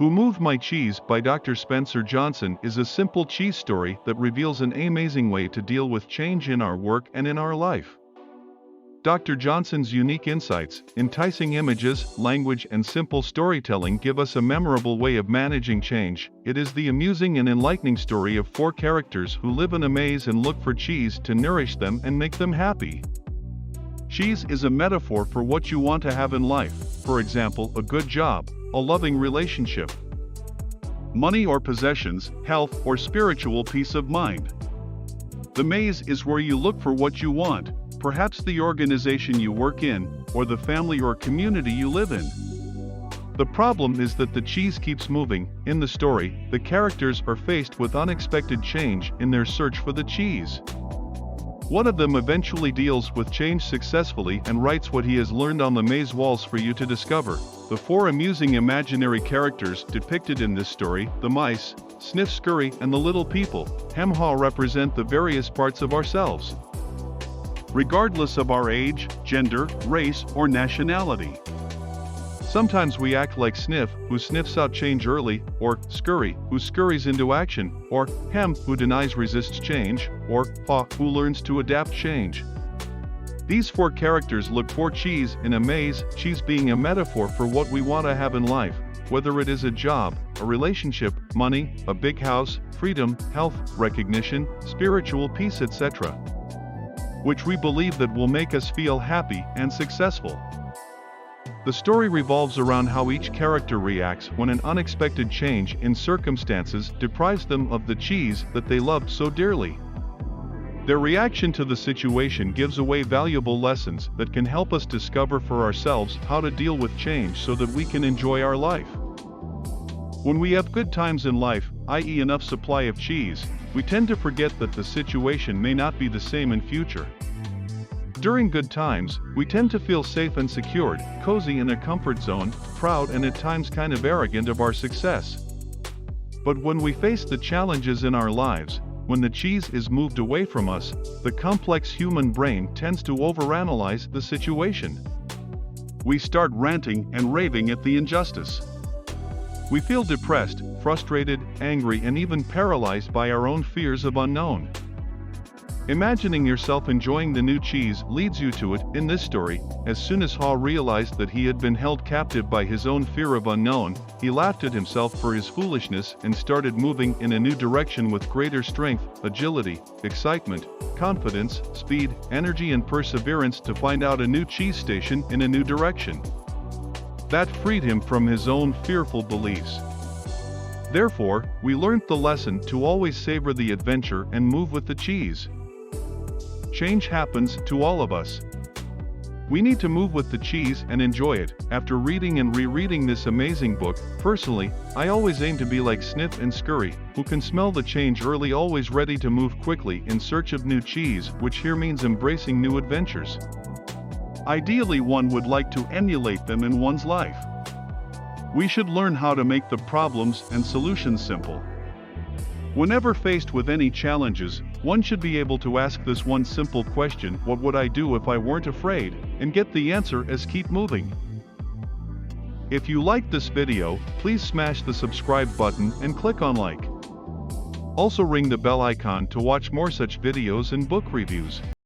Who Moved My Cheese by Dr. Spencer Johnson is a simple cheese story that reveals an amazing way to deal with change in our work and in our life. Dr. Johnson's unique insights, enticing images, language, and simple storytelling give us a memorable way of managing change. It is the amusing and enlightening story of four characters who live in a maze and look for cheese to nourish them and make them happy. Cheese is a metaphor for what you want to have in life, for example, a good job, a loving relationship, money or possessions, health or spiritual peace of mind. The maze is where you look for what you want, perhaps the organization you work in, or the family or community you live in. The problem is that the cheese keeps moving. In the story, the characters are faced with unexpected change in their search for the cheese. One of them eventually deals with change successfully and writes what he has learned on the maze walls for you to discover. The four amusing imaginary characters depicted in this story, the mice, Sniff, Scurry, and the little people, Hem-Haw, represent the various parts of ourselves, regardless of our age, gender, race, or nationality. Sometimes we act like Sniff, who sniffs out change early, or Scurry, who scurries into action, or Hem, who denies resists change, or Haw, who learns to adapt change. These four characters look for cheese in a maze, cheese being a metaphor for what we want to have in life, whether it is a job, a relationship, money, a big house, freedom, health, recognition, spiritual peace, etc., which we believe that will make us feel happy and successful. The story revolves around how each character reacts when an unexpected change in circumstances deprives them of the cheese that they loved so dearly. Their reaction to the situation gives away valuable lessons that can help us discover for ourselves how to deal with change so that we can enjoy our life. When we have good times in life, i.e. enough supply of cheese, we tend to forget that the situation may not be the same in future. During good times, we tend to feel safe and secured, cozy in a comfort zone, proud and at times kind of arrogant of our success. But when we face the challenges in our lives, when the cheese is moved away from us, the complex human brain tends to overanalyze the situation. We start ranting and raving at the injustice. We feel depressed, frustrated, angry, and even paralyzed by our own fears of unknown. Imagining yourself enjoying the new cheese leads you to it. In this story, as soon as Haw realized that he had been held captive by his own fear of unknown, he laughed at himself for his foolishness and started moving in a new direction with greater strength, agility, excitement, confidence, speed, energy, and perseverance to find out a new cheese station in a new direction. That freed him from his own fearful beliefs. Therefore, we learned the lesson to always savor the adventure and move with the cheese. Change happens to all of us. We need to move with the cheese and enjoy it. After reading and rereading this amazing book, personally, I always aim to be like Sniff and Scurry, who can smell the change early, always ready to move quickly in search of new cheese, which here means embracing new adventures. Ideally, one would like to emulate them in one's life. We should learn how to make the problems and solutions simple. Whenever faced with any challenges, one should be able to ask this one simple question: what would I do if I weren't afraid? And get the answer as keep moving. If you liked this video, please smash the subscribe button and click on like. Also ring the bell icon to watch more such videos and book reviews.